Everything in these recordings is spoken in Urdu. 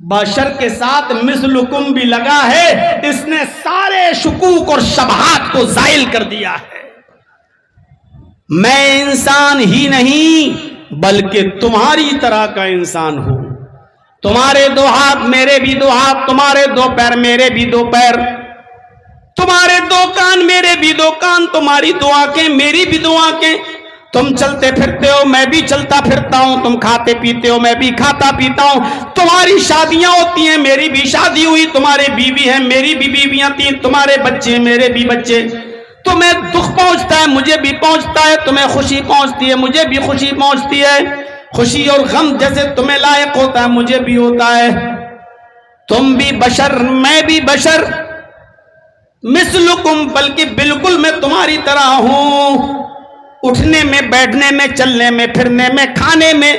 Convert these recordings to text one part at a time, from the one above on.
بشر کے ساتھ مثلکم بھی لگا ہے، اس نے سارے شکوک اور شبہات کو زائل کر دیا ہے۔ میں انسان ہی نہیں بلکہ تمہاری طرح کا انسان ہوں، تمہارے دو ہاتھ میرے بھی دو ہاتھ، تمہارے دو پیر میرے بھی دو پیر، تمہارے دو کان میرے بھی دو کان، تمہاری دو آنکھیں میری بھی دو آنکھیں، تم چلتے پھرتے ہو میں بھی چلتا پھرتا ہوں، تم کھاتے پیتے ہو میں بھی کھاتا پیتا ہوں، تمہاری شادیاں ہوتی ہیں میری بھی شادی ہوئی، تمہارے بیوی ہیں میری بھی بیویاں تھیں، تمہارے بچے میرے بھی بچے، تمہیں دکھ پہنچتا ہے مجھے بھی پہنچتا ہے، تمہیں خوشی پہنچتی ہے مجھے بھی خوشی پہنچتی ہے، خوشی اور غم جیسے تمہیں لائق ہوتا ہے مجھے بھی ہوتا ہے، تم بھی بشر میں بھی بشر، مثلکم بلکہ بالکل میں تمہاری طرح ہوں، اٹھنے میں بیٹھنے میں چلنے میں پھرنے میں کھانے میں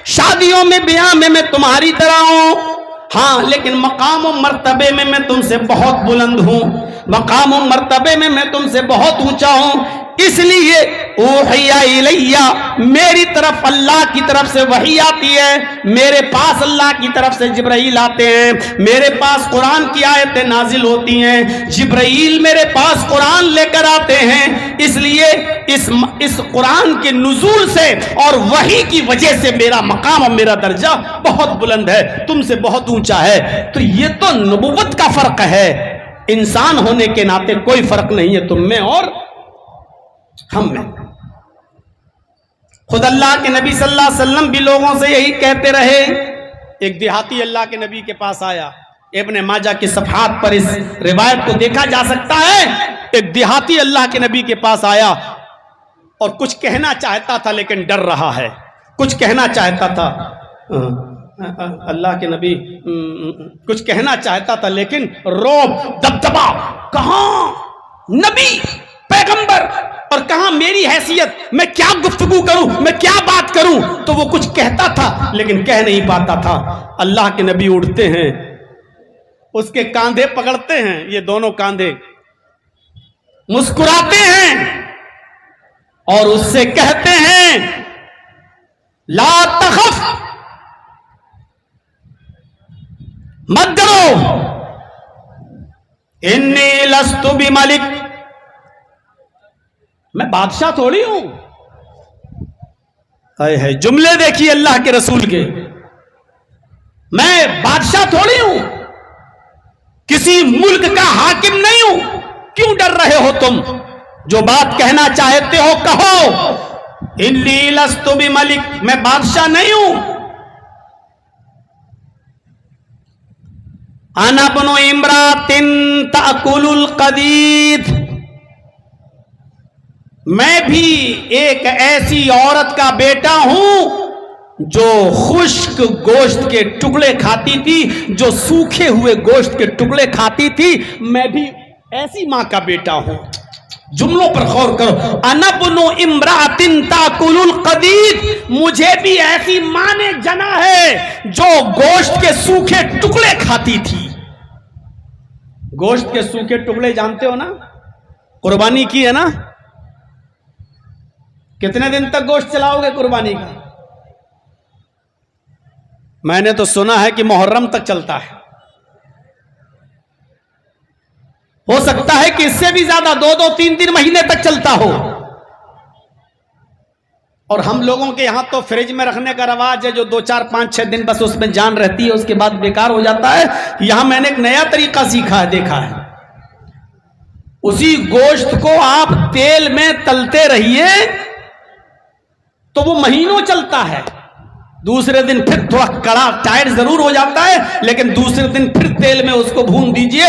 شادیوں میں بیاہ میں تمہاری طرح ہوں، ہاں لیکن مقام و مرتبے میں تم سے بہت بلند ہوں، مقام و مرتبے میں تم سے بہت اونچا ہوں، اس لیے اوحی الیہ میری طرف اللہ کی طرف سے وحی آتی ہے، میرے پاس اللہ کی طرف سے جبرائیل آتے ہیں، میرے پاس قرآن کی آیتیں نازل ہوتی ہیں، جبرائیل میرے پاس قرآن لے کر آتے ہیں، اس لیے اس قرآن کے نزول سے اور وحی کی وجہ سے میرا مقام اور میرا درجہ بہت بلند ہے، تم سے بہت اونچا ہے۔ تو یہ تو نبوت کا فرق ہے، انسان ہونے کے ناطے کوئی فرق نہیں ہے تم میں اور ہم میں۔ خود اللہ کے نبی صلی اللہ علیہ وسلم بھی لوگوں سے یہی کہتے رہے۔ ایک دیہاتی اللہ کے نبی کے پاس آیا، ابن ماجہ کے صفحات پر اس روایت کو دیکھا جا سکتا ہے، ایک دیہاتی اللہ کے نبی کے پاس آیا اور کچھ کہنا چاہتا تھا لیکن ڈر رہا ہے، کچھ کہنا چاہتا تھا اللہ کے نبی کچھ کہنا چاہتا تھا لیکن روب دبدبا، کہاں نبی پیغمبر اور کہاں میری حیثیت، میں کیا گفتگو کروں، میں کیا بات کروں، تو وہ کچھ کہتا تھا لیکن کہہ نہیں پاتا تھا۔ اللہ کے نبی اٹھتے ہیں، اس کے کاندھے پکڑتے ہیں، یہ دونوں کاندھے، مسکراتے ہیں اور اس سے کہتے ہیں لا تخف، مت ڈرو، انی لست بملک، میں بادشاہ تھوڑی ہوں۔ ہے جملے دیکھیے اللہ کے رسول کے، میں بادشاہ تھوڑی ہوں، کسی ملک کا حاکم نہیں ہوں، کیوں ڈر رہے ہو تم؟ جو بات کہنا چاہتے ہو کہو، انی لست بملک، میں بادشاہ نہیں ہوں، انا ابن امرأۃ تأکل القدید، میں بھی ایک ایسی عورت کا بیٹا ہوں جو خشک گوشت کے ٹکڑے کھاتی تھی، جو سوکھے ہوئے گوشت کے ٹکڑے کھاتی تھی، میں بھی ایسی ماں کا بیٹا ہوں۔ جملوں پر غور کرو، انا ابن امرأۃ تأکل القدید، مجھے بھی ایسی ماں نے جنا ہے جو گوشت کے سوکھے ٹکڑے کھاتی تھی۔ گوشت کے سوکھے ٹکڑے جانتے ہو نا، قربانی کی ہے نا، کتنے دن تک گوشت چلاؤ گے قربانی کا؟ میں نے تو سنا ہے کہ محرم تک چلتا ہے، ہو سکتا ہے کہ اس سے بھی زیادہ 2-3 مہینے تک چلتا ہو۔ اور ہم لوگوں کے یہاں تو فریج میں رکھنے کا رواج ہے، جو 2-4-5-6 دن بس اس میں جان رہتی ہے، اس کے بعد بیکار ہو جاتا ہے۔ یہاں میں نے ایک نیا طریقہ سیکھا ہے، دیکھا ہے، اسی گوشت کو آپ تیل میں تلتے رہیے تو وہ مہینوں چلتا ہے، دوسرے دن پھر تھوڑا کڑا ٹائٹ ضرور ہو جاتا ہے لیکن دوسرے دن پھر تیل میں اس کو بھون دیجئے،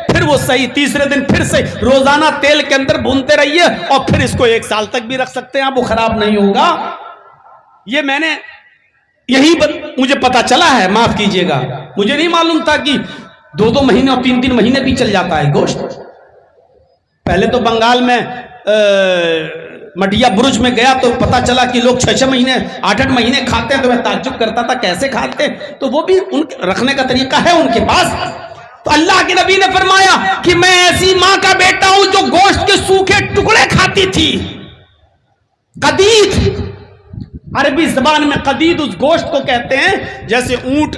پھر وہ صحیح، تیسرے دن پھر سے روزانہ تیل کے اندر بھونتے رہیے اور پھر اس کو 1 سال تک بھی رکھ سکتے ہیں آپ، وہ خراب نہیں ہوگا۔ یہ میں نے یہی مجھے پتا چلا ہے، معاف کیجئے گا، مجھے نہیں معلوم تھا کہ 2 مہینے اور 3 مہینے بھی چل جاتا ہے گوشت۔ پہلے تو بنگال میں مٹیا برج میں گیا تو پتا چلا کہ لوگ 6 مہینے 8 مہینے کھاتے ہیں، تو میں تعجب کرتا تھا کیسے کھاتے ہیں، تو وہ بھی ان رکھنے کا طریقہ ہے ان کے پاس۔ تو اللہ کے نبی نے فرمایا کہ میں ایسی ماں کا بیٹا ہوں جو گوشت کے سوکھے ٹکڑے کھاتی تھی۔ قدید، عربی زبان میں قدید اس گوشت کو کہتے ہیں جیسے اونٹ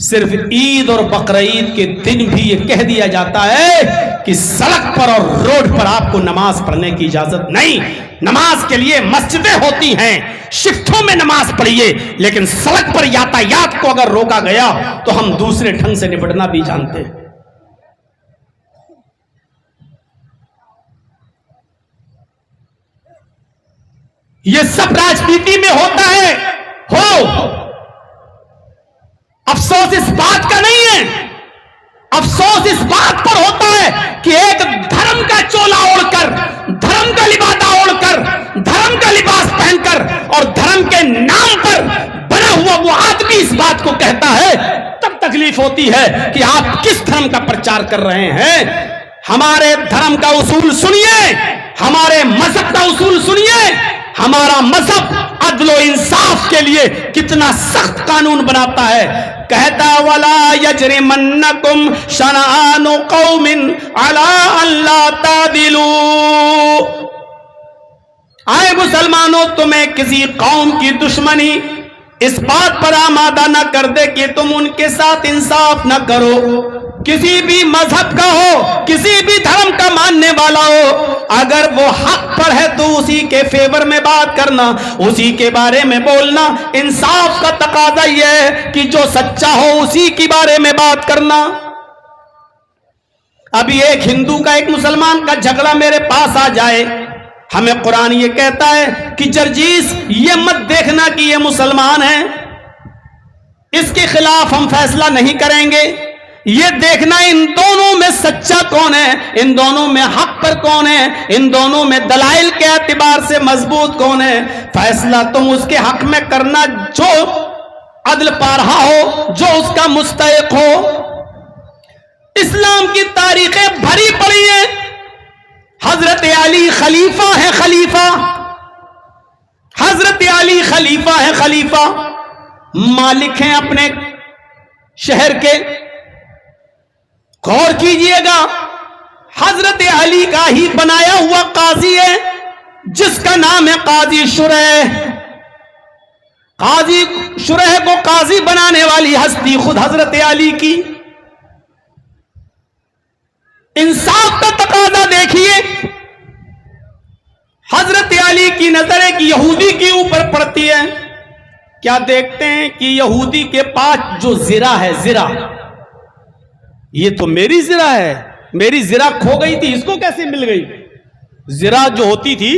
صرف عید اور بقرعید کے دن بھی یہ کہہ دیا جاتا ہے کہ سڑک پر اور روڈ پر آپ کو نماز پڑھنے کی اجازت نہیں. نماز کے لیے مسجدیں ہوتی ہیں, شفٹوں میں نماز پڑھیے, لیکن سڑک پر یاتایات کو اگر روکا گیا تو ہم دوسرے ڈھنگ سے نپٹنا بھی جانتے ہیں. یہ سب راجنیتی میں ہوتا ہے. ہو افسوس اس بات کا نہیں ہے, افسوس اس بات پر ہوتا ہے کہ ایک دھرم کا چولا اوڑھ کر, دھرم کا لبادہ اوڑھ کر, دھرم کا لباس پہن کر اور دھرم کے نام پر بنا ہوا وہ آدمی اس بات کو کہتا ہے, تب تکلیف ہوتی ہے کہ آپ کس دھرم کا پرچار کر رہے ہیں. ہمارے دھرم کا اصول سنیے, ہمارے مذہب کا اصول سنیے. ہمارا مذہب عدل و انصاف کے لیے کتنا سخت قانون بناتا ہے. کہتا وَلَا يَجْرِمَنَّكُمْ شَنَآنُ قَوْمٍ عَلَىٰ أَلَّا تَعْدِلُوا. آئے مسلمانوں, تمہیں کسی قوم کی دشمنی اس بات پر آمادہ نہ کر دے کہ تم ان کے ساتھ انصاف نہ کرو. کسی بھی مذہب کا ہو, کسی بھی دھرم کا ماننے والا ہو, اگر وہ حق پر ہے تو اسی کے فیور میں بات کرنا, اسی کے بارے میں بولنا. انصاف کا تقاضا یہ ہے کہ جو سچا ہو اسی کے بارے میں بات کرنا. ابھی ایک ہندو کا ایک مسلمان کا جھگڑا میرے پاس آ جائے, ہمیں قرآن یہ کہتا ہے کہ جرجیس یہ مت دیکھنا کہ یہ مسلمان ہے, اس کے خلاف ہم فیصلہ نہیں کریں گے. یہ دیکھنا ان دونوں میں سچا کون ہے, ان دونوں میں حق پر کون ہے, ان دونوں میں دلائل کے اعتبار سے مضبوط کون ہے. فیصلہ تم اس کے حق میں کرنا جو عدل پا رہا ہو, جو اس کا مستحق ہو. اسلام کی تاریخیں بھری پڑی ہیں. حضرت علی خلیفہ ہے, خلیفہ, حضرت علی خلیفہ ہے, خلیفہ, مالک ہیں اپنے شہر کے. غور کیجئے گا, حضرت علی کا ہی بنایا ہوا قاضی ہے جس کا نام ہے قاضی شریح. قاضی شریح کو قاضی بنانے والی ہستی خود حضرت علی کی. انصاف کا تقاضا دیکھیے, حضرت علی کی نظر ایک یہودی کے اوپر پڑتی ہے. کیا دیکھتے ہیں کہ یہودی کے پاس جو زرہ ہے, زرہ, یہ تو میری زرہ ہے, میری زرہ کھو گئی تھی, اس کو کیسے مل گئی؟ زرہ جو ہوتی تھی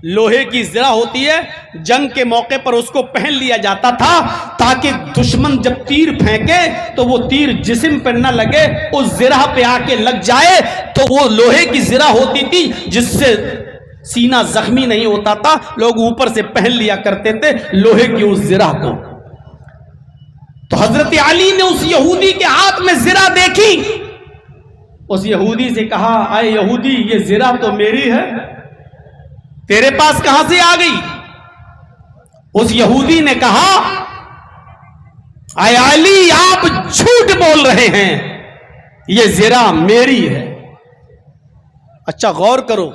لوہے کی زرہ ہوتی ہے, جنگ کے موقع پر اس کو پہن لیا جاتا تھا تاکہ دشمن جب تیر پھینکے تو وہ تیر جسم پر نہ لگے, اس زرہ پہ آ کے لگ جائے. تو وہ لوہے کی زرہ ہوتی تھی جس سے سینہ زخمی نہیں ہوتا تھا, لوگ اوپر سے پہن لیا کرتے تھے لوہے کی اس زرہ کو. تو حضرت علی نے اس یہودی کے ہاتھ میں زرہ دیکھی, اس یہودی سے کہا اے یہودی یہ زرہ تو میری ہے, تیرے پاس کہاں سے آ گئی؟ اس یہودی نے کہا اے علی آپ جھوٹ بول رہے ہیں, یہ زرہ میری ہے. اچھا غور کرو,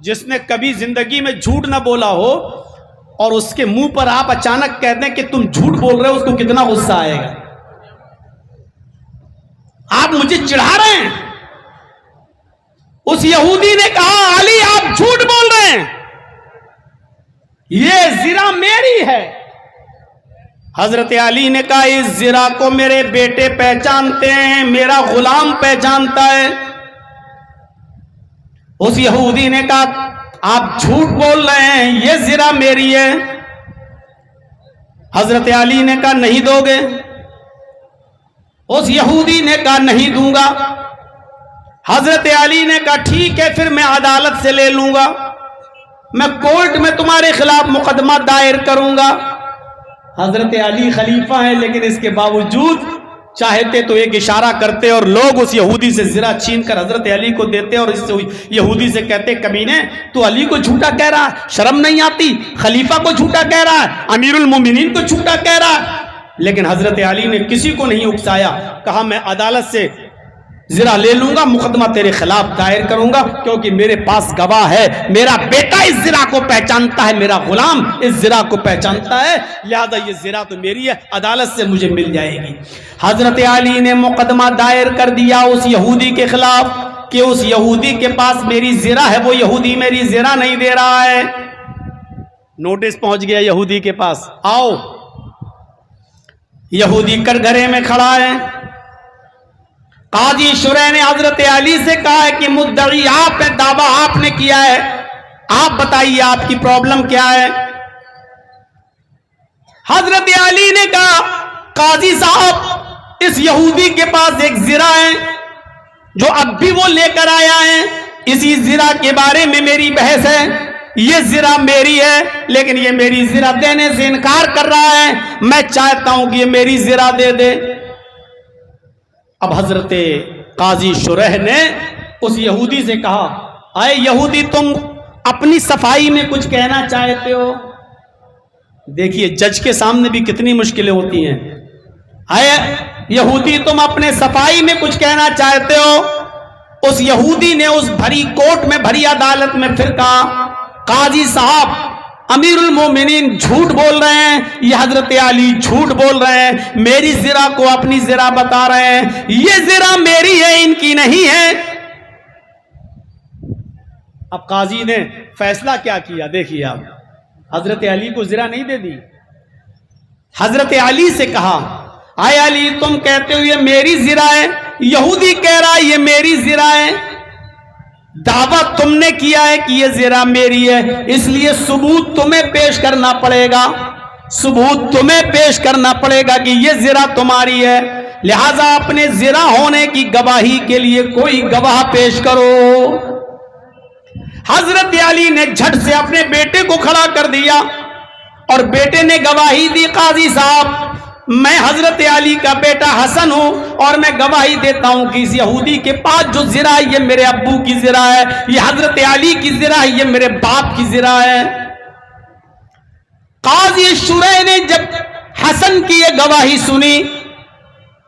جس نے کبھی زندگی میں جھوٹ نہ بولا ہو اور اس کے منہ پر آپ اچانک کہہ دیں کہ تم جھوٹ بول رہے ہو, اس کو کتنا غصہ آئے گا. آپ مجھے چڑھا رہے ہیں. اس یہودی نے کہا علی آپ جھوٹ بول رہے ہیں, یہ زرہ میری ہے. حضرت علی نے کہا اس زرہ کو میرے بیٹے پہچانتے ہیں, میرا غلام پہچانتا ہے. اس یہودی نے کہا آپ جھوٹ بول رہے ہیں, یہ زرہ میری ہے. حضرت علی نے کہا نہیں دو گے؟ اس یہودی نے کہا نہیں دوں گا. حضرت علی نے کہا ٹھیک ہے پھر میں عدالت سے لے لوں گا, میں کورٹ میں تمہارے خلاف مقدمہ دائر کروں گا. حضرت علی خلیفہ ہیں لیکن اس کے باوجود چاہتے تو ایک اشارہ کرتے اور لوگ اس یہودی سے زرہ چھین کر حضرت علی کو دیتے اور اس یہودی سے کہتے کمینے تو علی کو جھوٹا کہہ رہا ہے, شرم نہیں آتی, خلیفہ کو جھوٹا کہہ رہا ہے, امیر المومنین کو جھوٹا کہہ رہا ہے. لیکن حضرت علی نے کسی کو نہیں اکسایا, کہا میں عدالت سے زرا لے لوں گا, مقدمہ تیرے خلاف دائر کروں گا, کیونکہ میرے پاس گواہ ہے, میرا بیٹا اس زرا کو پہچانتا ہے, میرا غلام اس زرا کو پہچانتا ہے, لہذا یہ زرا تو میری ہے, عدالت سے مجھے مل جائے گی. حضرت علی نے مقدمہ دائر کر دیا اس یہودی کے خلاف کہ اس یہودی کے پاس میری زرا ہے, وہ یہودی میری زرا نہیں دے رہا ہے. نوٹس پہنچ گیا یہودی کے پاس, آؤ. یہودی کٹگرے میں کھڑا ہے. قاضی شرح نے حضرت علی سے کہا ہے کہ مدعی آپ ہے, دعویٰ آپ نے کیا ہے, آپ بتائیے آپ کی پرابلم کیا ہے. حضرت علی نے کہا قاضی صاحب اس یہودی کے پاس ایک زرا ہے جو اب بھی وہ لے کر آیا ہے, اسی زرا کے بارے میں میری بحث ہے. یہ زرا میری ہے لیکن یہ میری زرا دینے سے انکار کر رہا ہے, میں چاہتا ہوں کہ یہ میری زرا دے دے. اب حضرت قاضی شرح نے اس یہودی سے کہا, اے یہودی تم اپنی صفائی میں کچھ کہنا چاہتے ہو. دیکھیے جج کے سامنے بھی کتنی مشکلیں ہوتی ہیں. اے یہودی تم اپنے صفائی میں کچھ کہنا چاہتے ہو. اس یہودی نے اس بھری کوٹ میں, بھری عدالت میں پھر کہا قاضی صاحب امیر المومنین جھوٹ بول رہے ہیں, یہ حضرت علی جھوٹ بول رہے ہیں, میری زرا کو اپنی زرا بتا رہے ہیں, یہ زرا میری ہے ان کی نہیں ہے. اب قاضی نے فیصلہ کیا کیا دیکھیے آپ, حضرت علی کو زرا نہیں دے دی. حضرت علی سے کہا اے علی تم کہتے ہو یہ میری زرا ہے, یہودی کہہ رہا ہے یہ میری زرا ہے, دعویٰ تم نے کیا ہے کہ یہ زرا میری ہے, اس لیے ثبوت تمہیں پیش کرنا پڑے گا, ثبوت تمہیں پیش کرنا پڑے گا کہ یہ زرا تمہاری ہے, لہذا اپنے زرا ہونے کی گواہی کے لیے کوئی گواہ پیش کرو. حضرت علی نے جھٹ سے اپنے بیٹے کو کھڑا کر دیا اور بیٹے نے گواہی دی, قاضی صاحب میں حضرت علی کا بیٹا حسن ہوں اور میں گواہی دیتا ہوں کہ اس یہودی کے پاس جو زرا ہے یہ میرے ابو کی زرا ہے, یہ حضرت علی کی زرا ہے, یہ میرے باپ کی زرا ہے. قاضی شرح نے جب حسن کی یہ گواہی سنی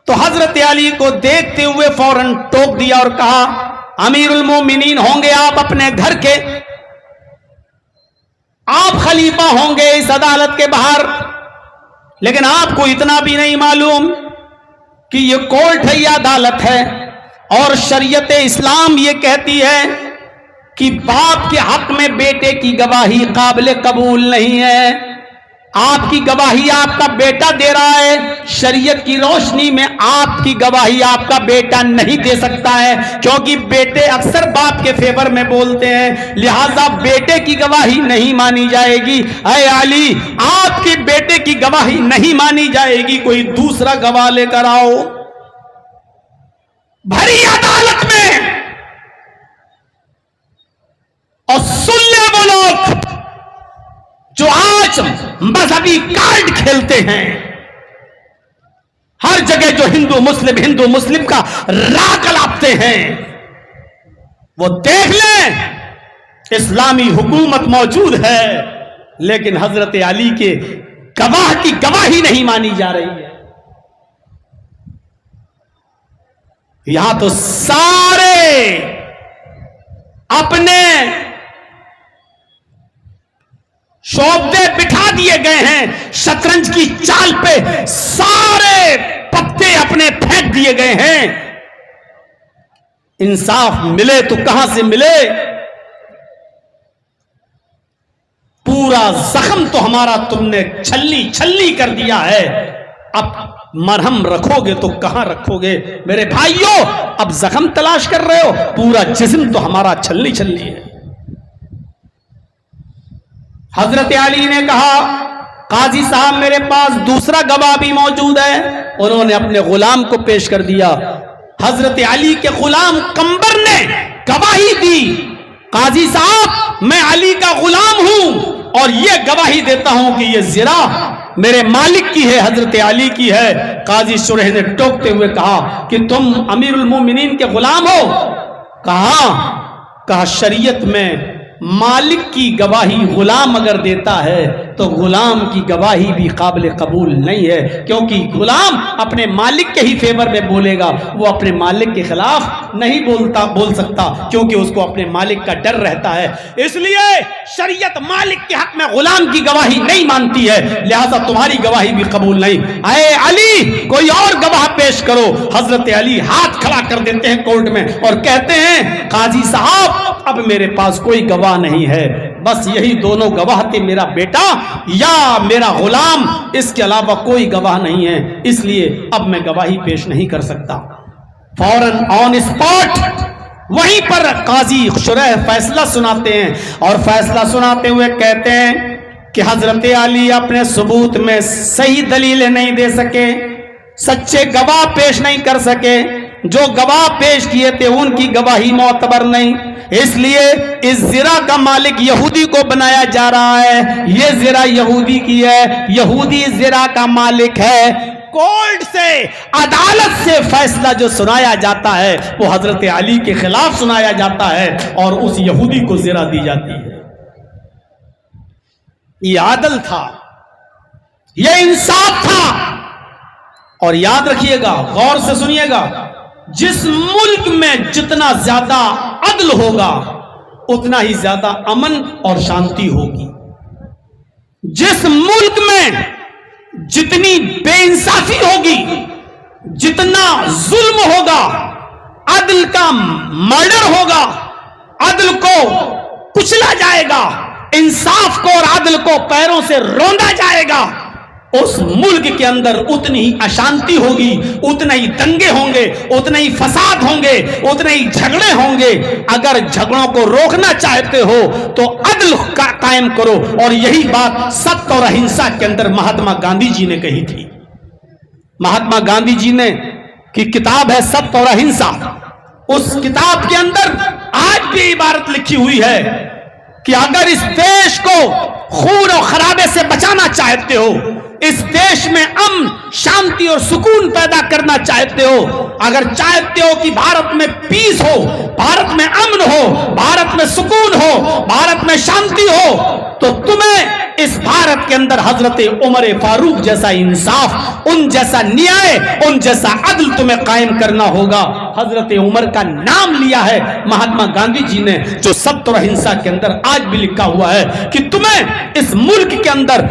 تو حضرت علی کو دیکھتے ہوئے فوراً ٹوک دیا اور کہا امیر المومنین ہوں گے آپ اپنے گھر کے, آپ خلیفہ ہوں گے اس عدالت کے باہر, لیکن آپ کو اتنا بھی نہیں معلوم کہ یہ کورٹ ہے, یہ عدالت ہے, اور شریعت اسلام یہ کہتی ہے کہ باپ کے حق میں بیٹے کی گواہی قابل قبول نہیں ہے. آپ کی گواہی آپ کا بیٹا دے رہا ہے, شریعت کی روشنی میں آپ کی گواہی آپ کا بیٹا نہیں دے سکتا ہے, کیونکہ بیٹے اکثر باپ کے فیور میں بولتے ہیں, لہذا بیٹے کی گواہی نہیں مانی جائے گی. اے علی آپ کے بیٹے کی گواہی نہیں مانی جائے گی, کوئی دوسرا گواہ لے کر آؤ. بھری عدالت میں اور سن لے وہ لوگ جو آج مذہبی کارڈ کھیلتے ہیں, ہر جگہ جو ہندو مسلم کا راگ کلاپتے ہیں, وہ دیکھ لیں اسلامی حکومت موجود ہے لیکن حضرت علی کے گواہ کی گواہی نہیں مانی جا رہی ہے. یہاں تو سارے اپنے شعبے بٹھا دیے گئے ہیں, شطرنج کی چال پہ سارے پتے اپنے پھینک دیے گئے ہیں. انصاف ملے تو کہاں سے ملے, پورا زخم تو ہمارا تم نے چھلی کر دیا ہے, اب مرہم رکھو گے تو کہاں رکھو گے میرے بھائیوں, اب زخم تلاش کر رہے ہو, پورا جسم تو ہمارا چھلی ہے. حضرت علی نے کہا قاضی صاحب میرے پاس دوسرا گواہ بھی موجود ہے. انہوں نے اپنے غلام کو پیش کر دیا. حضرت علی کے غلام قمبر نے گواہی دی, قاضی صاحب میں علی کا غلام ہوں اور یہ گواہی دیتا ہوں کہ یہ زرا میرے مالک کی ہے, حضرت علی کی ہے. قاضی شرح نے ٹوکتے ہوئے کہا کہ تم امیر المومنین کے غلام ہو. کہا شریعت میں مالک کی گواہی غلام اگر دیتا ہے تو غلام کی گواہی بھی قابل قبول نہیں ہے، کیونکہ غلام اپنے مالک کے ہی فیور میں بولے گا، وہ اپنے مالک کے خلاف نہیں بول سکتا، کیونکہ اس کو اپنے مالک کا ڈر رہتا ہے۔ اس لیے شریعت مالک کے حق میں غلام کی گواہی نہیں مانتی ہے، لہذا تمہاری گواہی بھی قبول نہیں۔ اے علی کوئی اور گواہ پیش کرو۔ حضرت علی ہاتھ کھڑا کر دیتے ہیں کورٹ میں اور کہتے ہیں قاضی صاحب اب میرے پاس کوئی گواہ نہیں ہے، بس یہی دونوں گواہ تھے، میرا بیٹا یا میرا غلام، اس کے علاوہ کوئی گواہ نہیں ہے، اس لیے اب میں گواہی پیش نہیں کر سکتا۔ فوراً آن اسپاٹ وہیں پر قاضی شرح فیصلہ سناتے ہیں، اور فیصلہ سناتے ہوئے کہتے ہیں کہ حضرت علی اپنے ثبوت میں صحیح دلیلیں نہیں دے سکے، سچے گواہ پیش نہیں کر سکے، جو گواہ پیش کیے تھے ان کی گواہی معتبر نہیں، اس لیے اس زرہ کا مالک یہودی کو بنایا جا رہا ہے، یہ زرہ یہودی کی ہے، یہودی زرہ کا مالک ہے۔ کورٹ سے، عدالت سے فیصلہ جو سنایا جاتا ہے وہ حضرت علی کے خلاف سنایا جاتا ہے اور اس یہودی کو زرہ دی جاتی ہے۔ یہ عدل تھا، یہ انصاف تھا، اور یاد رکھیے گا، غور سے سنیے گا، جس ملک میں جتنا زیادہ عدل ہوگا اتنا ہی زیادہ امن اور شانتی ہوگی۔ جس ملک میں جتنی بے انصافی ہوگی، جتنا ظلم ہوگا، عدل کا مرڈر ہوگا، عدل کو کچلا جائے گا، انصاف کو اور عدل کو پیروں سے روندا جائے گا، اس ملک کے اندر اتنی ہی اشانتی ہوگی، اتنے ہی دنگے ہوں گے، اتنے ہی فساد ہوں گے، اتنے ہی جھگڑے ہوں گے۔ اگر جھگڑوں کو روکنا چاہتے ہو تو عدل کا قائم کرو، اور یہی بات ستیہ اور اہنسا کے اندر مہاتما گاندھی جی نے کہی تھی۔ مہاتما گاندھی جی نے کی کتاب ہے ستیہ اور اہنسا، اس کتاب کے اندر آج بھی عبارت لکھی ہوئی ہے کہ اگر اس دیش کو خون اور خرابے سے بچانا چاہتے ہو، اس دیش میں امن، شانتی اور سکون پیدا کرنا چاہتے ہو، اگر چاہتے ہو کہ بھارت میں پیس ہو، بھارت میں امن ہو، بھارت میں سکون ہو، بھارت میں شانتی ہو، تو تمہیں اس بھارت کے اندر حضرت عمر فاروق جیسا انصاف، ان جیسا نیائے، ان جیسا عدل تمہیں قائم کرنا ہوگا۔ حضرت عمر کا نام لیا ہے مہاتما گاندھی جی نے، جو ستیہ اور اہنسا کے اندر آج بھی لکھا ہوا ہے کہ تمہیں اس ملک کے اندر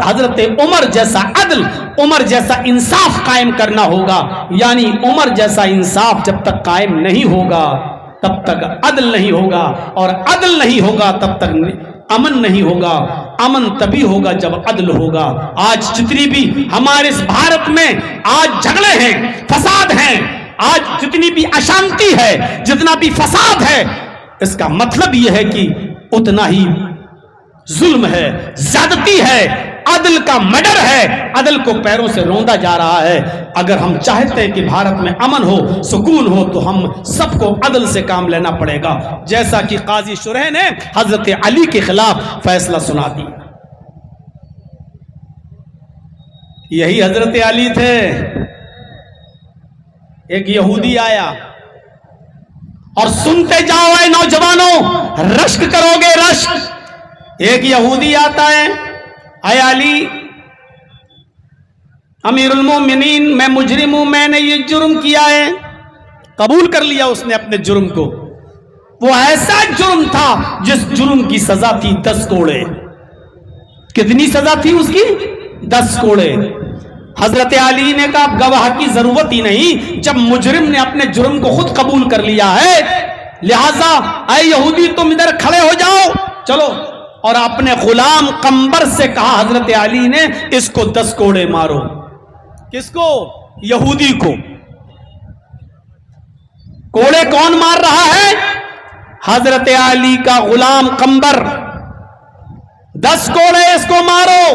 حضرت عمر جیسا عدل، عمر جیسا انصاف قائم کرنا ہوگا۔ یعنی عمر جیسا انصاف جب تک قائم نہیں ہوگا تب تک عدل نہیں ہوگا، اور عدل نہیں ہوگا تب تک امن نہیں ہوگا۔ امن تبھی ہوگا جب عدل ہوگا۔ آج جتنی بھی ہمارے اس بھارت میں آج جھگڑے ہیں، فساد ہیں، آج جتنی بھی اشانتی ہے، جتنا بھی فساد ہے، اس کا مطلب یہ ہے کہ اتنا ہی ظلم ہے، زیادتی ہے، عدل کا مرڈر ہے، عدل کو پیروں سے روندا جا رہا ہے۔ اگر ہم چاہتے ہیں کہ بھارت میں امن ہو، سکون ہو، تو ہم سب کو عدل سے کام لینا پڑے گا، جیسا کہ قاضی شرح نے حضرت علی کے خلاف فیصلہ سنا دی۔ یہی حضرت علی تھے۔ ایک یہودی آیا، اور سنتے جاؤ اے نوجوانوں، رشک کرو گے رشک۔ ایک یہودی آتا ہے، اے علی امیر المومنین، میں مجرم ہوں، میں نے یہ جرم کیا ہے۔ قبول کر لیا اس نے اپنے جرم کو۔ وہ ایسا جرم تھا جس جرم کی سزا تھی 10 کوڑے۔ کتنی سزا تھی اس کی؟ 10 کوڑے۔ حضرت علی نے کہا اب گواہ کی ضرورت ہی نہیں، جب مجرم نے اپنے جرم کو خود قبول کر لیا ہے، لہذا اے یہودی تم ادھر کھڑے ہو جاؤ، چلو۔ اور اپنے غلام قمبر سے کہا حضرت علی نے اس کو 10 کوڑے مارو۔ کس کو؟ یہودی کو۔ کوڑے کون مار رہا ہے؟ حضرت علی کا غلام قمبر۔ 10 کوڑے اس کو مارو۔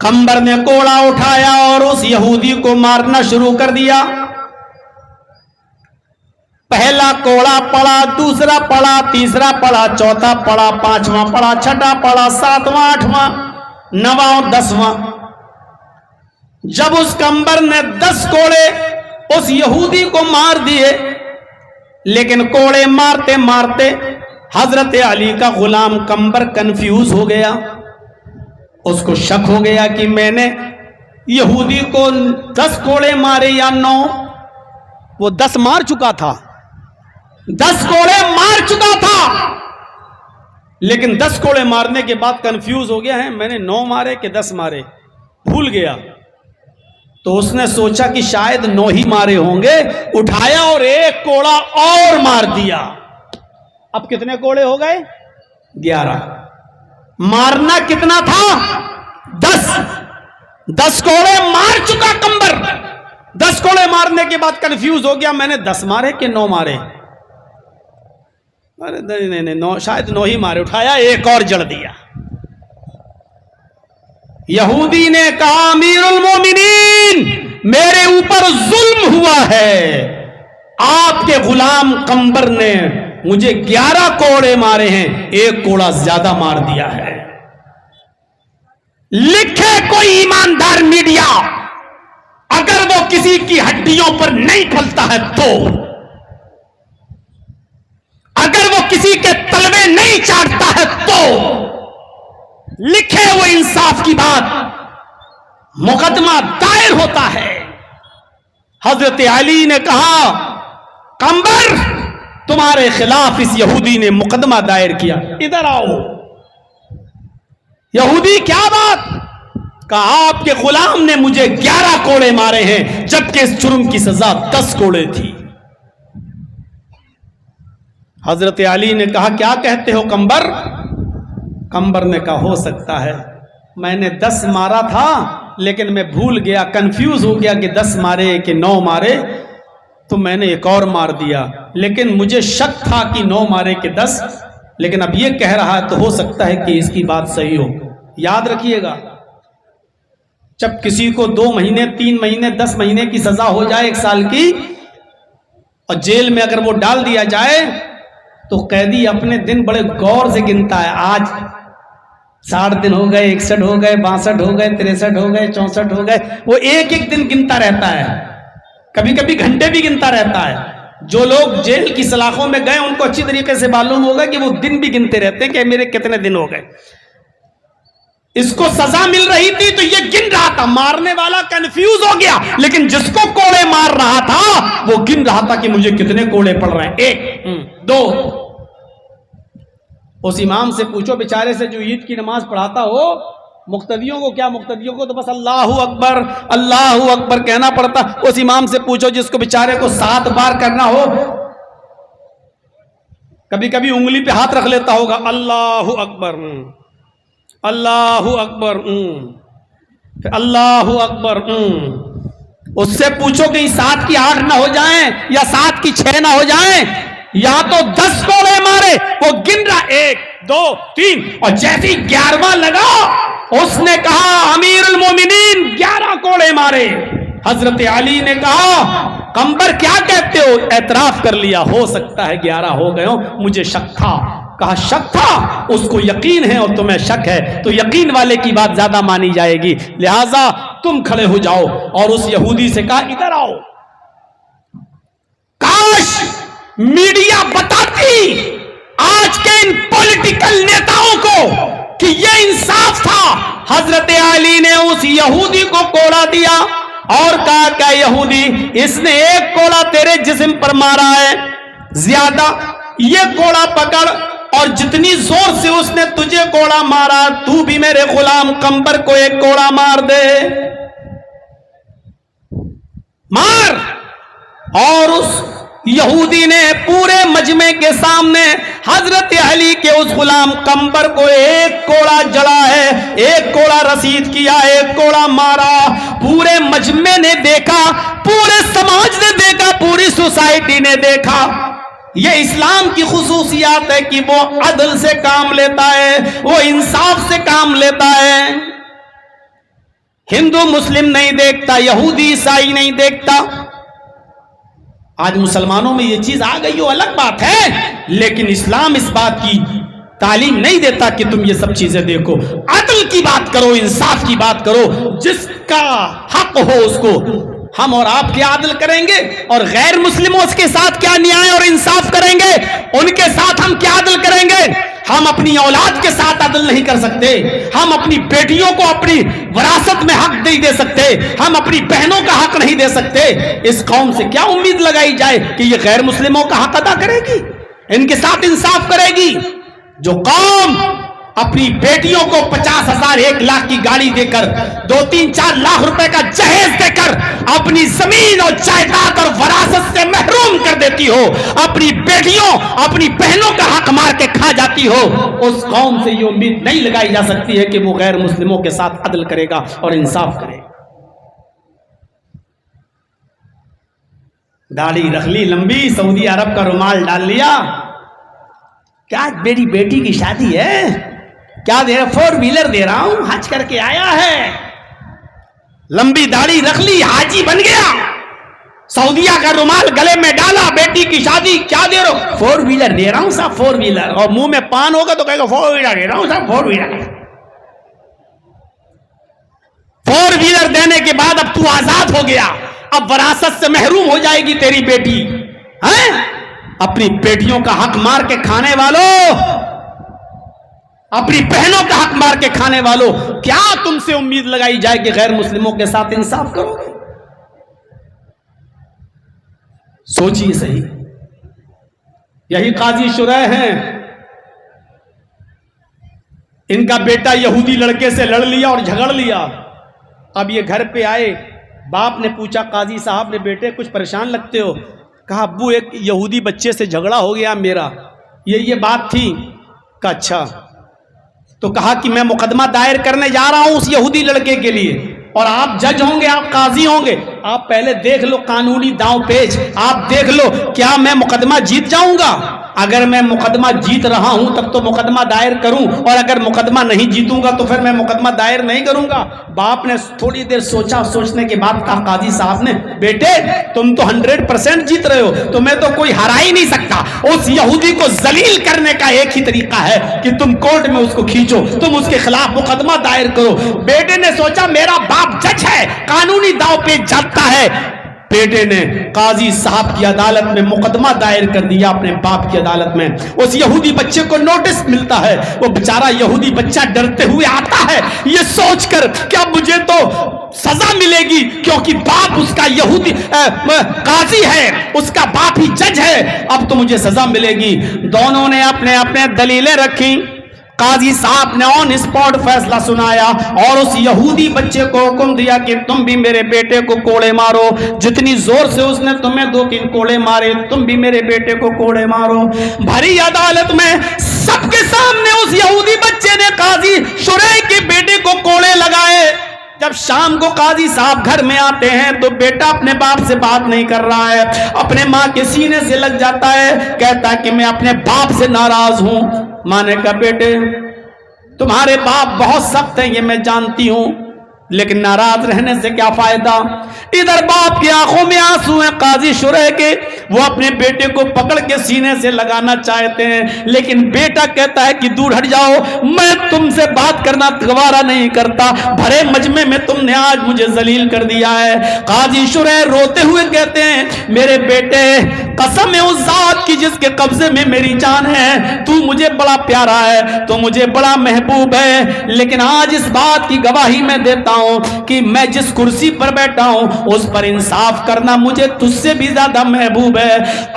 قمبر نے کوڑا اٹھایا اور اس یہودی کو مارنا شروع کر دیا۔ پہلا کوڑا پڑا، دوسرا پڑا، تیسرا پڑا، چوتھا پڑا، پانچواں پڑا، چھٹا پڑا، ساتواں، آٹھواں، نواں اور 10واں۔ جب اس قمبر نے 10 کوڑے اس یہودی کو مار دیے، لیکن کوڑے مارتے مارتے حضرت علی کا غلام قمبر کنفیوز ہو گیا، اس کو شک ہو گیا کہ میں نے یہودی کو 10 کوڑے مارے یا 9. وہ 10 مار چکا تھا، 10 کوڑے مار چکا تھا، لیکن 10 کوڑے مارنے کے بعد کنفیوز ہو گیا ہے میں نے 9 مارے کہ 10 مارے، بھول گیا. تو اس نے سوچا کہ شاید 9 ہی مارے ہوں گے، اٹھایا اور 1 کوڑا اور مار دیا. اب کتنے کوڑے ہو گئے؟ 11. مارنا کتنا تھا؟ 10 کوڑے مار چکا قمبر. 10 کوڑے مارنے کے بعد کنفیوز ہو گیا میں نے 10 مارے کہ 9 مارے. نہیں 9، شاید 9 ہی مارے. اٹھایا 1 اور جڑ دیا. یہودی نے کہا امیر المومنین میرے اوپر ظلم ہوا ہے، آپ کے غلام قمبر نے مجھے 11 کوڑے مارے ہیں، 1 کوڑا زیادہ مار دیا ہے. لکھے کوئی ایماندار میڈیا، اگر وہ کسی کی ہڈیوں پر نہیں پھلتا ہے تو، اگر وہ کسی کے تلوے نہیں چاٹتا ہے تو لکھے وہ انصاف کی بات، مقدمہ دائر ہوتا ہے. حضرت علی نے کہا قمبر تمہارے خلاف اس یہودی نے مقدمہ دائر کیا، ادھر آؤ. یہودی کیا بات؟ کہا آپ کے غلام نے مجھے 11 کوڑے مارے ہیں جبکہ اس جرم کی سزا 10 کوڑے تھی. حضرت علی نے کہا کیا کہتے ہو قمبر؟ قمبر نے کہا ہو سکتا ہے میں نے 10 مارا تھا لیکن میں بھول گیا، کنفیوز ہو گیا کہ 10 مارے کہ 9 مارے، تو میں نے 1 اور مار دیا، لیکن مجھے شک تھا کہ 9 مارے کہ 10، لیکن اب یہ کہہ رہا ہے تو ہو سکتا ہے کہ اس کی بات صحیح ہو. یاد رکھیے گا جب کسی کو 2 مہینے 3 مہینے 10 مہینے کی سزا ہو جائے 1 سال کی، اور جیل میں اگر وہ ڈال دیا جائے تو قیدی اپنے دن بڑے غور سے گنتا ہے. آج 60 دن ہو گئے، 61 ہو گئے، 62 ہو گئے، 63 ہو گئے، 64 ہو گئے، وہ ایک دن گنتا رہتا ہے، کبھی کبھی گھنٹے بھی گنتا رہتا ہے. جو لوگ جیل کی سلاخوں میں گئے ان کو اچھی طریقے سے معلوم ہوگا کہ وہ دن بھی گنتے رہتے ہیں کہ میرے کتنے دن ہو گئے. اس کو سزا مل رہی تھی تو یہ گن رہا تھا، مارنے والا کنفیوز ہو گیا، لیکن جس کو کوڑے مار رہا تھا وہ گن رہا تھا کہ مجھے کتنے کوڑے پڑ رہے ہیں، 1 2. اس امام سے پوچھو بیچارے سے جو عید کی نماز پڑھاتا ہو، مقتدیوں کو کیا، مقتدیوں کو تو بس اللہ اکبر اللہ اکبر کہنا پڑتا. اس امام سے پوچھو جس کو بیچارے کو 7 بار کرنا ہو، کبھی کبھی انگلی پہ ہاتھ رکھ لیتا ہوگا، اللہ اکبر اللہ اکبر پھر اللہ اکبر. اس سے پوچھو کہ 7 کی 8 نہ ہو جائیں یا 7 کی 6 نہ ہو جائیں، یا تو 10 کوڑے مارے، وہ گن رہا 1 2 3، اور جیسی 11واں لگا اس نے کہا امیر المومنین 11 کوڑے مارے. حضرت علی نے کہا قمبر کیا کہتے ہو؟ اعتراف کر لیا، ہو سکتا ہے 11 ہو گئے ہوں، مجھے شک تھا. کہا شک تھا، اس کو یقین ہے اور تمہیں شک ہے، تو یقین والے کی بات زیادہ مانی جائے گی، لہذا تم کھڑے ہو جاؤ. اور اس یہودی سے کہا ادھر آؤ. کاش میڈیا بتاتی آج کے ان پولیٹیکل نیتاؤں کو کہ یہ انصاف تھا. حضرت علی نے اس یہودی کو کوڑا دیا اور کہا کہ یہودی اس نے 1 کوڑا تیرے جسم پر مارا ہے زیادہ، یہ کوڑا پکڑ اور جتنی زور سے اس نے تجھے کوڑا مارا تو بھی میرے غلام قمبر کو 1 کوڑا مار دے، مار. اور اس یہودی نے پورے مجمع کے سامنے حضرت علی کے اس غلام قمبر کو 1 کوڑا جڑا ہے، 1 کوڑا رسید کیا، 1 کوڑا مارا. پورے مجمع نے دیکھا، پورے سماج نے دیکھا، پوری سوسائٹی نے دیکھا. یہ اسلام کی خصوصیات ہے کہ وہ عدل سے کام لیتا ہے، وہ انصاف سے کام لیتا ہے. ہندو مسلم نہیں دیکھتا، یہودی عیسائی نہیں دیکھتا. آج مسلمانوں میں یہ چیز آ گئی وہ الگ بات ہے، لیکن اسلام اس بات کی تعلیم نہیں دیتا کہ تم یہ سب چیزیں دیکھو. عدل کی بات کرو، انصاف کی بات کرو، جس کا حق ہو اس کو ہم اور آپ کیا عدل کریں گے اور غیر مسلموں کے ساتھ کیا نیائے اور انصاف کریں گے؟ ان کے ساتھ ہم کیا عدل کریں گے؟ ہم اپنی اولاد کے ساتھ عدل نہیں کر سکتے، ہم اپنی بیٹیوں کو اپنی وراثت میں حق نہیں دے سکتے، ہم اپنی بہنوں کا حق نہیں دے سکتے۔ اس قوم سے کیا امید لگائی جائے کہ یہ غیر مسلموں کا حق ادا کرے گی، ان کے ساتھ انصاف کرے گی؟ جو قوم اپنی بیٹیوں کو 50,000 1 لاکھ کی گاڑی دے کر 2-3-4 لاکھ روپے کا جہیز دے کر اپنی زمین اور جائیداد اور وراثت سے محروم کر دیتی ہو، اپنی بیٹیوں اپنی بہنوں کا حق مار کے کھا جاتی ہو، اس قوم سے یہ امید نہیں لگائی جا سکتی ہے کہ وہ غیر مسلموں کے ساتھ عدل کرے گا اور انصاف کرے گا۔ داڑھی رکھ لی لمبی، سعودی عرب کا رومال ڈال لیا، کیا میری بیٹی کی شادی ہے، کیا دے رہا، 4 ویلر دے رہا ہوں، حج کر کے آیا ہے، لمبی داڑھی رکھ لی، حاجی بن گیا، سعودیہ کا رومال گلے میں ڈالا، بیٹی کی شادی، کیا دے رہا ہوں؟ 4 ویلر دے رہا ہوں صاحب، 4 ویلر، اور منہ میں پان ہوگا تو کہے گا 4 ویلر دے رہا ہوں صاحب، 4 ویلر۔ 4 ویلر دینے کے بعد اب تو آزاد ہو گیا، اب وراثت سے محروم ہو جائے گی تیری بیٹی، ہیں؟ اپنی بیٹیوں کا حق مار کے کھانے والوں، اپنی بہنوں کا حق مار کے کھانے والوں، کیا تم سے امید لگائی جائے کہ غیر مسلموں کے ساتھ انصاف کرو گے؟ سوچیے صحیح۔ یہی قاضی شریح ہیں، ان کا بیٹا یہودی لڑکے سے لڑ لیا اور جھگڑ لیا، اب یہ گھر پہ آئے، باپ نے پوچھا قاضی صاحب نے، بیٹے کچھ پریشان لگتے ہو؟ کہا ابو ایک یہودی بچے سے جھگڑا ہو گیا میرا، یہ بات تھی۔ کہا اچھا، تو کہا کہ میں مقدمہ دائر کرنے جا رہا ہوں اس یہودی لڑکے کے لیے، اور آپ جج ہوں گے، آپ قاضی ہوں گے، آپ پہلے دیکھ لو قانونی داؤں پیچ، آپ دیکھ لو کیا میں مقدمہ جیت جاؤں گا؟ اگر میں مقدمہ جیت رہا ہوں تب تو مقدمہ دائر کروں، اور اگر مقدمہ نہیں جیتوں گا تو پھر میں مقدمہ دائر نہیں کروں گا۔ باپ نے تھوڑی دیر سوچا، سوچنے کے بعد کہا قاضی صاحب نے، بیٹے تم تو 100% جیت رہے ہو، تمہیں تو کوئی ہرا ہی نہیں سکتا، اس یہودی کو ذلیل کرنے کا ایک ہی طریقہ ہے کہ تم کورٹ میں اس کو کھینچو، تم اس کے خلاف مقدمہ دائر کرو۔ بیٹے نے سوچا میرا باپ جج ہے، قانونی داؤں پہ جانتا ہے، بیٹے نے قاضی صاحب کی عدالت میں مقدمہ دائر کر دیا، اپنے باپ کی عدالت میں۔ اس یہودی بچے کو نوٹس ملتا ہے، وہ بیچارہ یہودی بچہ ڈرتے ہوئے آتا ہے، یہ سوچ کر کیا مجھے تو سزا ملے گی کیونکہ باپ اس کا یہودی قاضی ہے، اس کا باپ ہی جج ہے، اب تو مجھے سزا ملے گی۔ دونوں نے اپنے اپنے دلیلیں رکھی، قاضی صاحب نے آن اسپاٹ فیصلہ سنایا اور اس یہودی بچے کو حکم دیا کہ تم بھی میرے بیٹے کو کوڑے مارو، جتنی زور سے اس نے تمہیں 2-3 کوڑے مارے تم بھی میرے بیٹے کو کوڑے مارو۔ بھری عدالت میں سب کے سامنے اس یہودی بچے نے قاضی شریح کے بیٹے کو کوڑے لگائے۔ جب شام کو قاضی صاحب گھر میں آتے ہیں تو بیٹا اپنے باپ سے بات نہیں کر رہا ہے، اپنے ماں کے سینے سے لگ جاتا ہے، کہتا ہے کہ میں اپنے باپ سے ناراض ہوں۔ ماں نے کہا بیٹے تمہارے باپ بہت سخت ہیں یہ میں جانتی ہوں، لیکن ناراض رہنے سے کیا فائدہ؟ ادھر باپ کی آنکھوں میں آنسو ہیں قاضی شریح کے، وہ اپنے بیٹے کو پکڑ کے سینے سے لگانا چاہتے ہیں، لیکن بیٹا کہتا ہے کہ دور ہٹ جاؤ، میں تم سے بات کرنا گوارا نہیں کرتا، بھرے مجمع میں تم نے آج مجھے ذلیل کر دیا ہے۔ قاضی شریح روتے ہوئے کہتے ہیں میرے بیٹے قسم ہے اس ذات کی جس کے قبضے میں میری جان ہے، تو مجھے بڑا پیارا ہے، تو مجھے بڑا محبوب ہے، لیکن آج اس بات کی گواہی میں دیتا ہوں کہ میں جس کرسی پر بیٹھا ہوں اس پر انصاف کرنا مجھے تجھ سے بھی زیادہ محبوب ہے،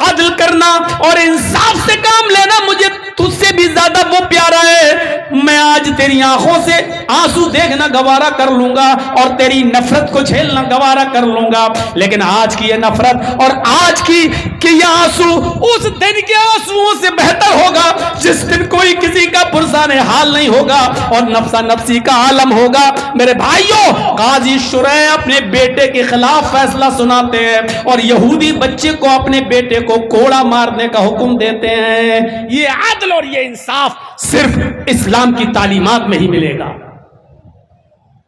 عدل کرنا اور انصاف سے کام لینا مجھے تجھ سے بھی زیادہ وہ پیارا ہے۔ میں آج تیری آنکھوں سے آنسو دیکھنا گوارا کر لوں گا اور تیری نفرت کو جھیلنا گوارا کر لوں گا، لیکن آج کی یہ نفرت اور آج کی یہ آنسو اس دن کے آنسوؤں سے بہتر ہوگا جس دن کوئی کسی کا پرسان حال نہیں ہوگا اور نفسا نفسی کا عالم ہوگا۔ میرے بھائیوں قاضی شریح اپنے بیٹے کے خلاف فیصلہ سناتے ہیں اور یہودی بچے کو اپنے بیٹے کو کوڑا مارنے کا حکم دیتے ہیں۔ یہ عدل اور یہ انصاف صرف اسلام کی تعلیمات میں ہی ملے گا۔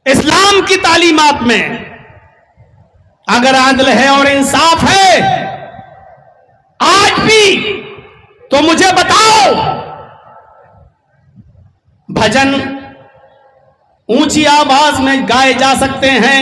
اسلام کی تعلیمات میں اگر عدل ہے اور انصاف ہے آج بھی تو مجھے بتاؤ بھجن اونچی آواز میں گائے جا سکتے ہیں،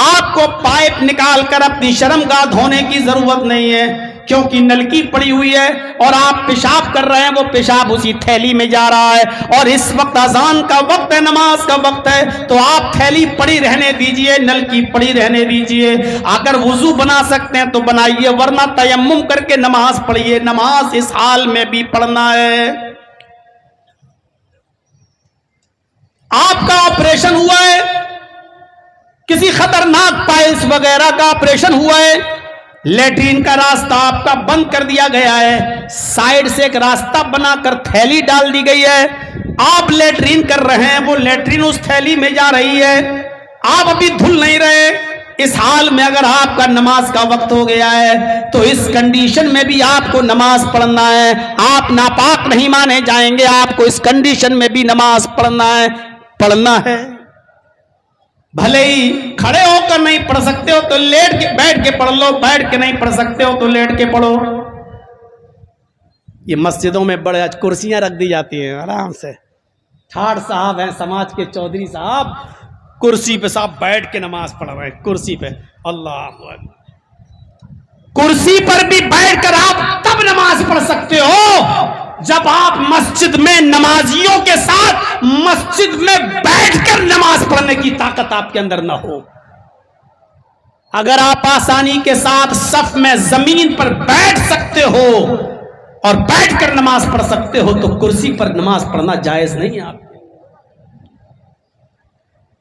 آپ کو پائپ نکال کر اپنی شرمگاہ دھونے کی ضرورت نہیں ہے، کیونکہ نلکی پڑی ہوئی ہے اور آپ پیشاب کر رہے ہیں، وہ پیشاب اسی تھیلی میں جا رہا ہے، اور اس وقت اذان کا وقت ہے، نماز کا وقت ہے، تو آپ تھیلی پڑی رہنے دیجئے، نلکی پڑی رہنے دیجئے۔ اگر وضو بنا سکتے ہیں تو بنائیے، ورنہ تیمم کر کے نماز پڑھیے، نماز اس حال میں بھی پڑھنا ہے۔ آپ کا آپریشن ہوا ہے، کسی خطرناک پائلس وغیرہ کا آپریشن ہوا ہے، لیٹرین کا راستہ آپ کا بند کر دیا گیا ہے، سائیڈ سے ایک راستہ بنا کر تھیلی ڈال دی گئی ہے، آپ لیٹرین کر رہے ہیں، وہ لیٹرین اس تھیلی میں جا رہی ہے، آپ ابھی دھل نہیں رہے، اس حال میں اگر آپ کا نماز کا وقت ہو گیا ہے تو اس کنڈیشن میں بھی آپ کو نماز پڑھنا ہے، آپ ناپاک نہیں مانے جائیں گے، آپ کو اس کنڈیشن میں بھی نماز پڑھنا ہے۔ بھلے ہی کھڑے ہو کر نہیں پڑھ سکتے ہو تو بیٹھ کے پڑھ لو، بیٹھ کے نہیں پڑھ سکتے ہو تو لیٹ کے پڑھو۔ یہ مسجدوں میں بڑے کرسیاں رکھ دی جاتی ہیں، آرام سے ٹھاڑ صاحب ہیں سماج کے چودھری صاحب، کرسی پہ صاحب بیٹھ کے نماز پڑھ رہے ہیں، کرسی پہ، اللہ اکبر۔ کرسی پر بھی بیٹھ کر آپ تب نماز پڑھ سکتے ہو جب آپ مسجد میں نمازیوں کے ساتھ مسجد میں بیٹھ کر نماز پڑھنے کی طاقت آپ کے اندر نہ ہو۔ اگر آپ آسانی کے ساتھ صف میں زمین پر بیٹھ سکتے ہو اور بیٹھ کر نماز پڑھ سکتے ہو تو کرسی پر نماز پڑھنا جائز نہیں ہے آپ۔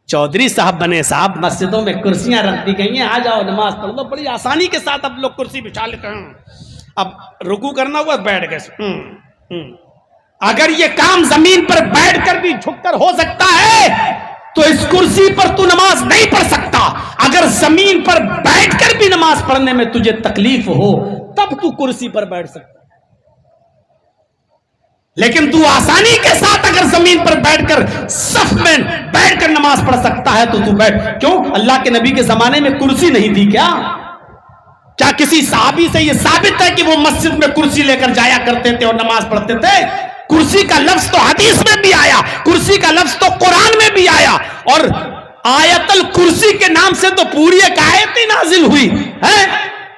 چودھری صاحب بنے صاحب، مسجدوں میں کرسیاں رکھ دی گئی ہیں، آ جاؤ نماز پڑھ لو، بڑی آسانی کے ساتھ اب لوگ کرسی بچھا لیتے ہیں، اب رکوع کرنا ہوا بیٹھ گئے۔ اگر یہ کام زمین پر بیٹھ کر بھی جھک کر ہو سکتا ہے تو اس کرسی پر تو نماز نہیں پڑھ سکتا۔ اگر زمین پر بیٹھ کر بھی نماز پڑھنے میں تجھے تکلیف ہو تب تو کرسی پر بیٹھ سکتا، لیکن تو آسانی کے ساتھ اگر زمین پر بیٹھ کر صف میں بیٹھ کر نماز پڑھ سکتا ہے تو بیٹھ۔ کیوں؟ اللہ کے نبی کے زمانے میں کرسی نہیں تھی کیا کسی صحابی سے یہ ثابت ہے کہ وہ مسجد میں کرسی لے کر جایا کرتے تھے اور نماز پڑھتے تھے؟ کرسی کا لفظ تو حدیث میں بھی آیا، کرسی کا لفظ تو قرآن میں بھی آیا، اور آیت الکرسی کے نام سے تو پوری ایک آیت ہی نازل ہوئی ہے،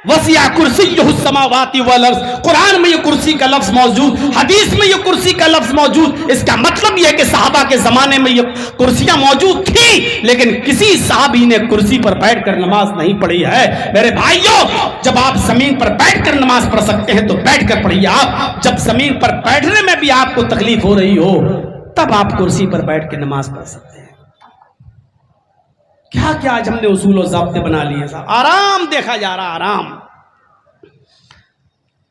وسع کرسیہ السماوات والارض۔ قرآن میں یہ کرسی کا لفظ موجود، حدیث میں یہ کرسی کا لفظ موجود۔ اس کا مطلب یہ ہے کہ صحابہ کے زمانے میں یہ کرسیاں موجود تھی، لیکن کسی صحابی نے کرسی پر بیٹھ کر نماز نہیں پڑھی ہے۔ میرے بھائیوں، جب آپ زمین پر بیٹھ کر نماز پڑھ سکتے ہیں تو بیٹھ کر پڑھیے۔ آپ جب زمین پر بیٹھنے میں بھی آپ کو تکلیف ہو رہی ہو تب آپ کرسی پر بیٹھ کے نماز پڑھ سکتے ہیں۔ کیا کیا آج ہم نے اصول و ضابطے بنا لیے صاحب، آرام دیکھا جا رہا، آرام۔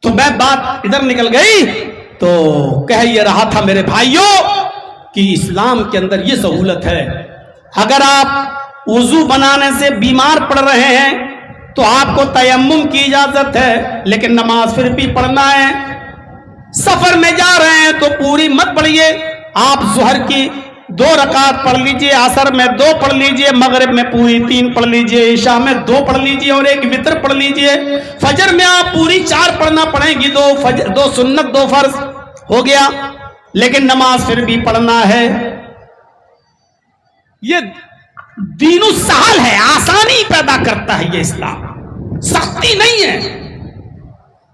تو میں بات ادھر نکل گئی تو کہہ یہ رہا تھا میرے بھائیوں کہ اسلام کے اندر یہ سہولت ہے، اگر آپ وضو بنانے سے بیمار پڑ رہے ہیں تو آپ کو تیمم کی اجازت ہے، لیکن نماز پھر بھی پڑھنا ہے۔ سفر میں جا رہے ہیں تو پوری مت پڑھیے، آپ ظہر کی 2 رکعت پڑھ لیجئے، عصر میں 2 پڑھ لیجئے، مغرب میں پوری 3 پڑھ لیجئے، عشاء میں 2 پڑھ لیجئے اور 1 وتر پڑھ لیجئے، فجر میں آپ پوری 4 پڑھنا پڑیں گی، 2 سنت 2 فرض ہو گیا، لیکن نماز پھر بھی پڑھنا ہے۔ یہ دین السہل ہے، آسانی پیدا کرتا ہے یہ اسلام، سختی نہیں ہے،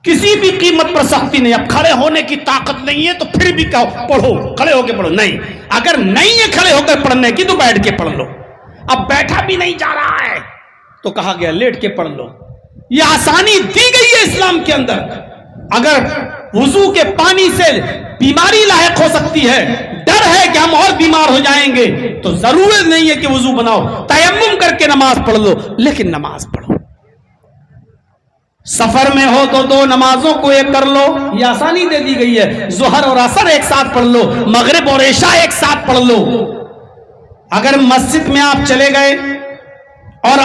کسی بھی قیمت پر سختی نہیں۔ اب کھڑے ہونے کی طاقت نہیں ہے تو پھر بھی کہو پڑھو، کھڑے ہو کے پڑھو، نہیں، اگر نہیں ہے کھڑے ہو کر پڑھنے کی تو بیٹھ کے پڑھ لو۔ اب بیٹھا بھی نہیں جا رہا ہے تو کہا گیا لیٹ کے پڑھ لو، یہ آسانی دی گئی ہے اسلام کے اندر۔ اگر وضو کے پانی سے بیماری لاحق ہو سکتی ہے، ڈر ہے کہ ہم اور بیمار ہو جائیں گے، تو ضرورت نہیں ہے کہ وضو بناؤ، تیمم کر کے نماز پڑھ لو، لیکن نماز پڑھو۔ سفر میں ہو تو 2 نمازوں کو ایک کر لو، یہ آسانی دے دی گئی ہے، ظہر اور عصر ایک ساتھ پڑھ لو، مغرب اور عشاء ایک ساتھ پڑھ لو۔ اگر مسجد میں آپ چلے گئے اور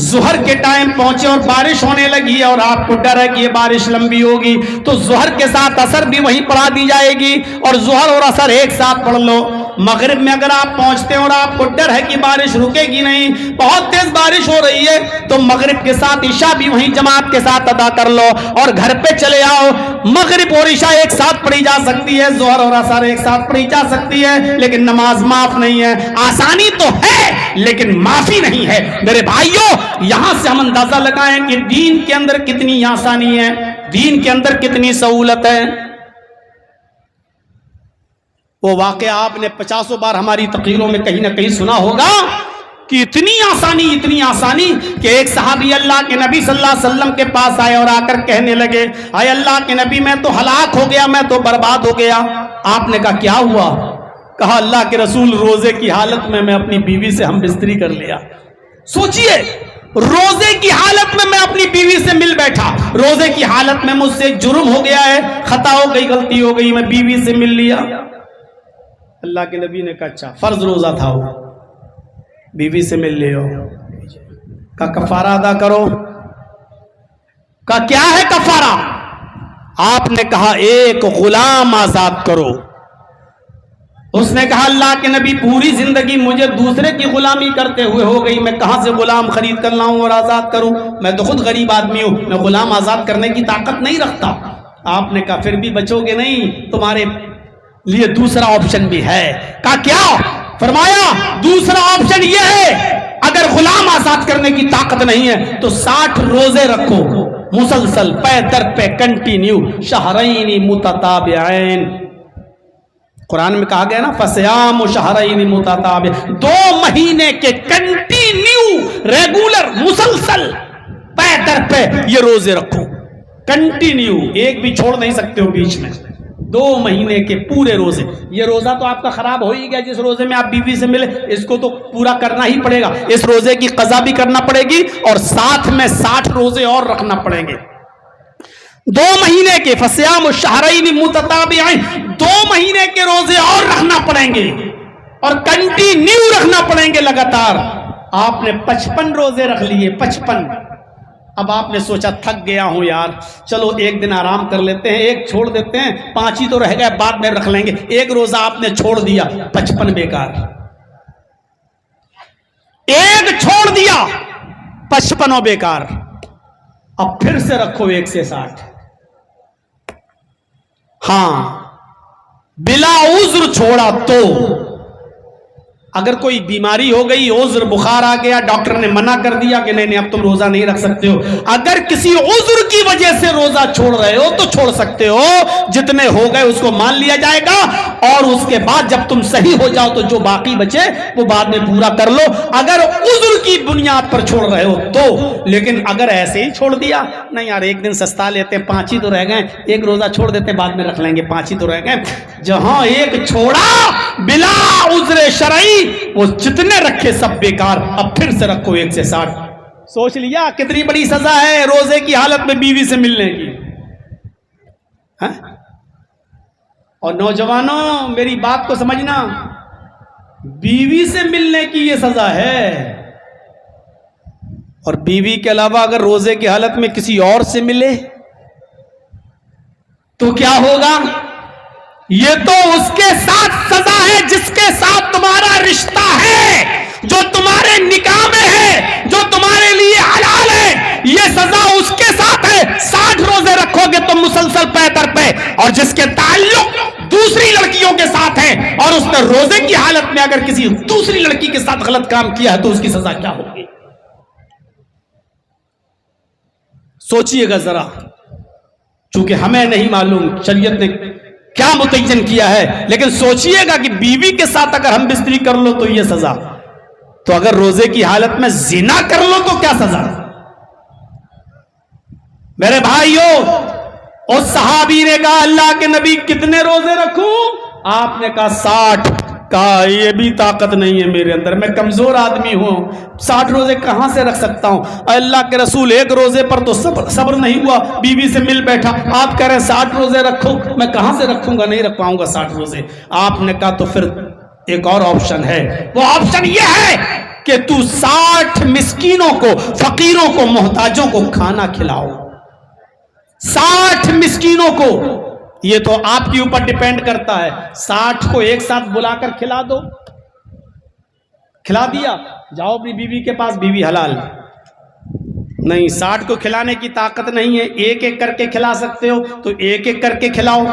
ظہر کے ٹائم پہنچے اور بارش ہونے لگی اور آپ کو ڈر ہے کہ یہ بارش لمبی ہوگی تو ظہر کے ساتھ عصر بھی وہیں پڑھا دی جائے گی اور ظہر اور عصر ایک ساتھ پڑھ لو۔ مغرب میں اگر آپ پہنچتے ہیں اور آپ کو ڈر ہے کہ بارش رکے گی نہیں، بہت تیز بارش ہو رہی ہے، تو مغرب کے ساتھ عشاء بھی وہیں جماعت کے ساتھ ادا کر لو اور گھر پہ چلے آؤ۔ مغرب اور عشاء ایک ساتھ پڑھی جا سکتی ہے، ظہر اور عصر ایک ساتھ پڑھی جا سکتی ہے، لیکن نماز معاف نہیں ہے۔ آسانی تو ہے لیکن معافی نہیں ہے۔ میرے بھائیوں، یہاں سے ہم اندازہ لگائیں کہ دین کے اندر کتنی آسانی ہے، دین کے اندر کتنی سہولت ہے۔ وہ واقعہ آپ نے 50 بار ہماری تقریروں میں کہیں نہ کہیں سنا ہوگا کہ اتنی آسانی کہ ایک صحابی اللہ کے نبی صلی اللہ علیہ وسلم کے پاس آئے اور آ کر کہنے لگے، اے اللہ کے نبی میں تو ہلاک ہو گیا، میں تو برباد ہو گیا۔ آپ نے کہا کیا ہوا؟ کہا اللہ کے رسول روزے کی حالت میں اپنی بیوی سے ہم بستری کر لیا۔ سوچئے، روزے کی حالت میں اپنی بیوی سے مل بیٹھا، روزے کی حالت میں مجھ سے جرم ہو گیا ہے، خطا ہو گئی، غلطی ہو گئی، میں بیوی سے مل لیا۔ اللہ کے نبی نے کہا اچھا، فرض روزہ تھا وہ، بیوی سے مل لے ہو، کہا کفارہ ادا کرو۔ کہا کیا ہے کفارہ؟ آپ نے کہا ایک غلام آزاد کرو۔ اس نے کہا اللہ کے نبی پوری زندگی مجھے دوسرے کی غلامی کرتے ہوئے ہو گئی، میں کہاں سے غلام خرید کر لاؤں اور آزاد کروں؟ میں تو خود غریب آدمی ہوں، میں غلام آزاد کرنے کی طاقت نہیں رکھتا۔ آپ نے کہا پھر بھی بچو گے نہیں، تمہارے لیے دوسرا آپشن بھی ہے۔ کہا کیا؟ فرمایا دوسرا آپشن یہ ہے، اگر غلام آزاد کرنے کی طاقت نہیں ہے تو 60 روزے رکھو مسلسل، پے در پہ، کنٹینیو، شہرین متتابعین۔ قرآن میں کہا گیا نا فصیام شہرین متتابعین، 2 مہینے کے کنٹینیو، ریگولر، مسلسل، پے در پہ یہ روزے رکھو، کنٹینیو، ایک بھی چھوڑ نہیں سکتے ہو بیچ میں، 2 مہینے کے پورے روزے۔ یہ روزہ تو آپ کا خراب ہو ہی گیا، جس روزے میں آپ بیوی سے ملے، اس کو تو پورا کرنا ہی پڑے گا، اس روزے کی قضا بھی کرنا پڑے گی اور ساتھ میں 60 روزے اور رکھنا پڑیں گے۔ 2 مہینے کے فصیام الشہرین متتابعین، 2 مہینے کے روزے اور رکھنا پڑیں گے اور کنٹینیو رکھنا پڑیں گے لگاتار۔ آپ نے 55 روزے رکھ لیے، 55۔ اب آپ نے سوچا تھک گیا ہوں یار، چلو ایک دن آرام کر لیتے ہیں، ایک چھوڑ دیتے ہیں، 5 ہی تو رہ گئے، بعد میں رکھ لیں گے۔ ایک روزہ آپ نے چھوڑ دیا، 55 بیکار۔ ایک چھوڑ دیا، 55 بیکار۔ اب پھر سے رکھو 1 سے 60۔ ہاں، بلا عذر چھوڑا تو، اگر کوئی بیماری ہو گئی، عذر، بخار آ گیا، ڈاکٹر نے منع کر دیا کہ نہیں اب تم روزہ نہیں رکھ سکتے ہو، اگر کسی عذر کی وجہ سے روزہ چھوڑ رہے ہو تو چھوڑ سکتے ہو، جتنے ہو گئے اس کو مان لیا جائے گا اور اس کے بعد جب تم صحیح ہو جاؤ تو جو باقی بچے وہ بعد میں پورا کر لو، اگر عذر کی بنیاد پر چھوڑ رہے ہو تو۔ لیکن اگر ایسے ہی چھوڑ دیا، نہیں یار ایک دن سستا لیتے ہیں، 5 ہی تو رہ گئے، ایک روزہ چھوڑ دیتے ہیں بعد میں رکھ لیں گے، 5 ہی تو رہ گئے، جہاں ایک چھوڑا بلا عذر شرعی وہ جتنے رکھے سب بیکار۔ اب پھر سے رکھو 1 سے 60۔ سوچ لیا کتنی بڑی سزا ہے روزے کی حالت میں بیوی سے ملنے کی؟ اور نوجوانوں میری بات کو سمجھنا، بیوی سے ملنے کی یہ سزا ہے، اور بیوی کے علاوہ اگر روزے کی حالت میں کسی اور سے ملے تو کیا ہوگا؟ یہ تو اس کے ساتھ سزا ہے جس کے ساتھ تمہارا رشتہ ہے، جو تمہارے نکاح میں ہے، جو تمہارے لیے حلال ہے، یہ سزا اس کے ساتھ ہے۔ 60 روزے رکھو گے تم مسلسل پے در پہ، اور جس کے تعلق دوسری لڑکیوں کے ساتھ ہیں اور اس نے روزے کی حالت میں اگر کسی دوسری لڑکی کے ساتھ غلط کام کیا ہے تو اس کی سزا کیا ہوگی؟ سوچئے گا ذرا، چونکہ ہمیں نہیں معلوم شریعت نے کیا متعین کیا ہے، لیکن سوچئے گا کہ بیوی کے ساتھ اگر ہم بستری کر لو تو یہ سزا، تو اگر روزے کی حالت میں زنا کر لو تو کیا سزا؟ میرے بھائیوں، اس صحابی نے کہا اللہ کے نبی کتنے روزے رکھوں؟ آپ نے کہا 60۔ کہا یہ بھی طاقت نہیں ہے میرے اندر، میں کمزور آدمی ہوں، 60 روزے کہاں سے رکھ سکتا ہوں؟ اللہ کے رسول ایک روزے پر تو صبر نہیں ہوا، بیوی سے مل بیٹھا، آپ کہہ رہے ہیں 60 روزے رکھو، میں کہاں سے رکھوں گا، نہیں رکھ پاؤں گا 60 روزے۔ آپ نے کہا تو پھر ایک اور آپشن ہے، وہ آپشن یہ ہے کہ تو 60 مسکینوں کو، فقیروں کو، محتاجوں کو کھانا کھلاؤ، 60 مسکینوں کو یہ تو آپ کے اوپر ڈیپینڈ کرتا ہے. 60 کو ایک ساتھ بلا کر کھلا دو, کھلا دیا, جاؤ اپنی بیوی کے پاس, بیوی حلال. نہیں, 60 کو کھلانے کی طاقت نہیں ہے, ایک ایک کر کے کھلا سکتے ہو تو ایک ایک کر کے کھلاؤ.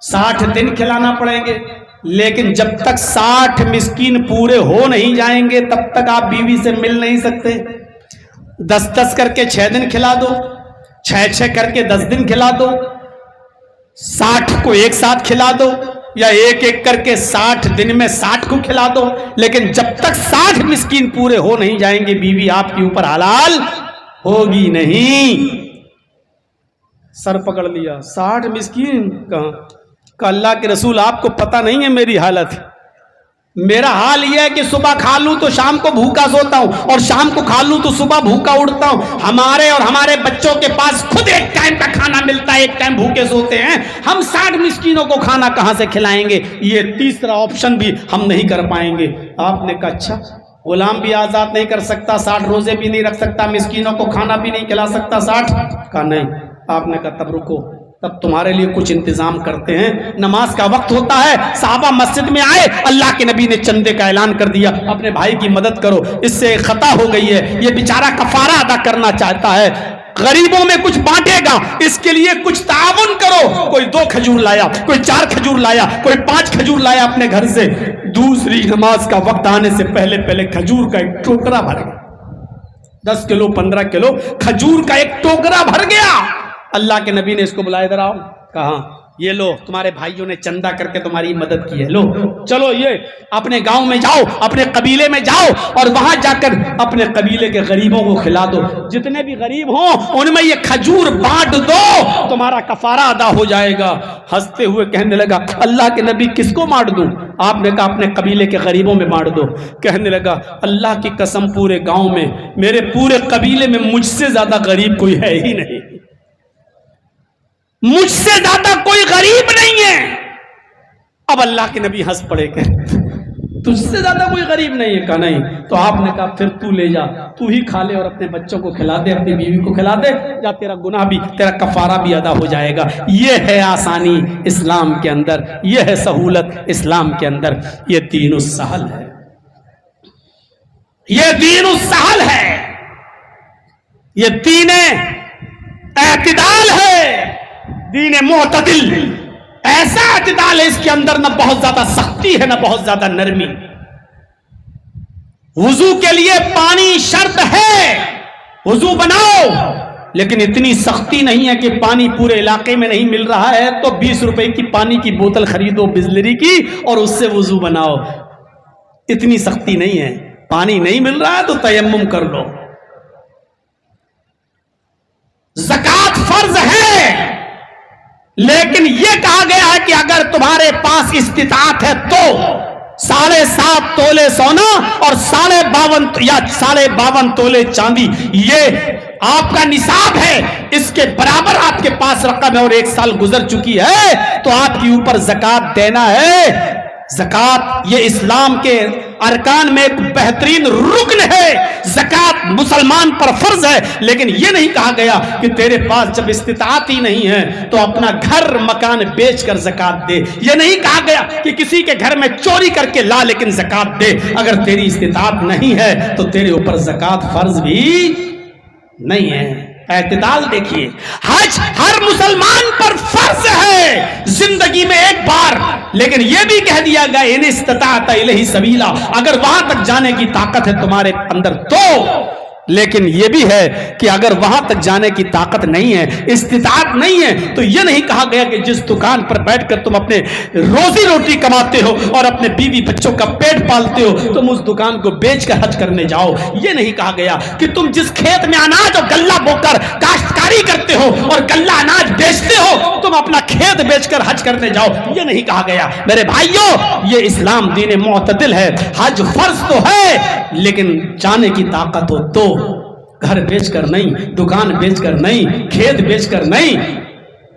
60 دن کھلانا پڑیں گے, لیکن جب تک 60 مسکین پورے ہو نہیں جائیں گے تب تک آپ بیوی سے مل نہیں سکتے. 10 کر کے 6 دن کھلا دو, 6 کر کے 10 دن کھلا دو, 60 کو ایک ساتھ کھلا دو, یا ایک ایک کر کے 60 دن میں 60 کو کھلا دو. لیکن جب تک 60 مسکین پورے ہو نہیں جائیں گے بیوی آپ کے اوپر حلال ہوگی نہیں. سر پکڑ لیا, 60 مسکین کہاں کہ اللہ کے رسول آپ کو پتہ نہیں ہے میری حالت. میرا حال یہ ہے کہ صبح کھا لوں تو شام کو بھوکا سوتا ہوں, اور شام کو کھا لوں تو صبح بھوکا اٹھتا ہوں. ہمارے اور ہمارے بچوں کے پاس خود ایک ٹائم کا کھانا ملتا ہے, ایک ٹائم بھوکے سوتے ہیں. ہم 60 مسکینوں کو کھانا کہاں سے کھلائیں گے؟ یہ تیسرا آپشن بھی ہم نہیں کر پائیں گے. آپ نے کہا اچھا, غلام بھی آزاد نہیں کر سکتا, 60 روزے بھی نہیں رکھ سکتا, مسکینوں کو کھانا بھی نہیں کھلا سکتا 60؟ کہا نہیں. آپ نے کہا تب رکو, تب تمہارے لیے کچھ انتظام کرتے ہیں. نماز کا وقت ہوتا ہے, صحابہ مسجد میں آئے, اللہ کے نبی نے چندے کا اعلان کر دیا, اپنے بھائی کی مدد کرو, اس سے خطا ہو گئی ہے, یہ بیچارہ کفارہ ادا کرنا چاہتا ہے, غریبوں میں کچھ بانٹے گا, اس کے لیے کچھ تعاون کرو. کوئی 2 کھجور لایا, کوئی 4 کھجور لایا, کوئی 5 کھجور لایا اپنے گھر سے. دوسری نماز کا وقت آنے سے پہلے کھجور کا ایک ٹوکرا بھر گیا, 10 کلو 15 کلو کھجور کا ایک ٹوکرا بھر گیا. اللہ کے نبی نے اس کو بلایا, ادھر آؤ. کہا یہ لو, تمہارے بھائیوں نے چندہ کر کے تمہاری مدد کی ہے, لو چلو یہ اپنے گاؤں میں جاؤ, اپنے قبیلے میں جاؤ, اور وہاں جا کر اپنے قبیلے کے غریبوں کو کھلا دو. جتنے بھی غریب ہوں ان میں یہ کھجور بانٹ دو, تمہارا کفارہ ادا ہو جائے گا. ہنستے ہوئے کہنے لگا اللہ کے نبی کس کو بانٹ دوں؟ آپ نے کہا اپنے قبیلے کے غریبوں میں بانٹ دو. کہنے لگا اللہ کی قسم پورے گاؤں میں, میرے پورے قبیلے میں مجھ سے زیادہ غریب کوئی ہے ہی نہیں, مجھ سے زیادہ کوئی غریب نہیں ہے. اب اللہ کے نبی ہنس پڑے کہ تجھ سے زیادہ کوئی غریب نہیں ہے؟ کہا نہیں. تو آپ نے کہا پھر تو لے جا, تو ہی کھا لے اور اپنے بچوں کو کھلا دے, اپنی بیوی کو کھلا دے, یا تیرا گناہ بھی, تیرا کفارہ بھی ادا ہو جائے گا. یہ ہے آسانی اسلام کے اندر, یہ ہے سہولت اسلام کے اندر. یہ دین السہل ہے, یہ دین السہل ہے, یہ دین اعتدال ہے, دین معتدل. ایسا اعتدال ہے اس کے اندر, نہ بہت زیادہ سختی ہے نہ بہت زیادہ نرمی. وضو کے لیے پانی شرط ہے, وضو بناؤ, لیکن اتنی سختی نہیں ہے کہ پانی پورے علاقے میں نہیں مل رہا ہے تو 20 روپے کی پانی کی بوتل خریدو بسلری کی اور اس سے وضو بناؤ. اتنی سختی نہیں ہے. پانی نہیں مل رہا ہے تو تیمم کر لو. زکات فرض ہے, لیکن یہ کہا گیا ہے کہ اگر تمہارے پاس استطاعت ہے تو 7.5 تولے سونا اور 52.5 تولے چاندی, یہ آپ کا نصاب ہے, اس کے برابر آپ کے پاس رقم ہے اور 1 سال گزر چکی ہے تو آپ کے اوپر زکات دینا ہے. زکات یہ اسلام کے ارکان میں ایک بہترین رکن ہے. زکات مسلمان پر فرض ہے, لیکن یہ نہیں کہا گیا کہ تیرے پاس جب استطاعت ہی نہیں ہے تو اپنا گھر مکان بیچ کر زکات دے. یہ نہیں کہا گیا کہ کسی کے گھر میں چوری کر کے لا لیکن زکات دے. اگر تیری استطاعت نہیں ہے تو تیرے اوپر زکات فرض بھی نہیں ہے. اعتدال دیکھیے, حج ہر مسلمان پر فرض ہے زندگی میں ایک بار, لیکن یہ بھی کہہ دیا گیا ان استطاعت الیہ سبیلا, اگر وہاں تک جانے کی طاقت ہے تمہارے اندر تو. لیکن یہ بھی ہے کہ اگر وہاں تک جانے کی طاقت نہیں ہے, استطاعت نہیں ہے, تو یہ نہیں کہا گیا کہ جس دکان پر بیٹھ کر تم اپنے روزی روٹی کماتے ہو اور اپنے بیوی بچوں کا پیٹ پالتے ہو تم اس دکان کو بیچ کر حج کرنے جاؤ. یہ نہیں کہا گیا کہ تم جس کھیت میں اناج اور غلہ بو کر کاشتکاری کرتے ہو اور غلہ اناج بیچتے ہو تم اپنا کھیت بیچ کر حج کرنے جاؤ. یہ نہیں کہا گیا. میرے بھائیوں, یہ اسلام دین معتدل ہے. حج فرض تو ہے, لیکن جانے کی طاقت ہو تو, گھر بیچ کر نہیں, دکان بیچ کر نہیں, کھیت بیچ کر نہیں.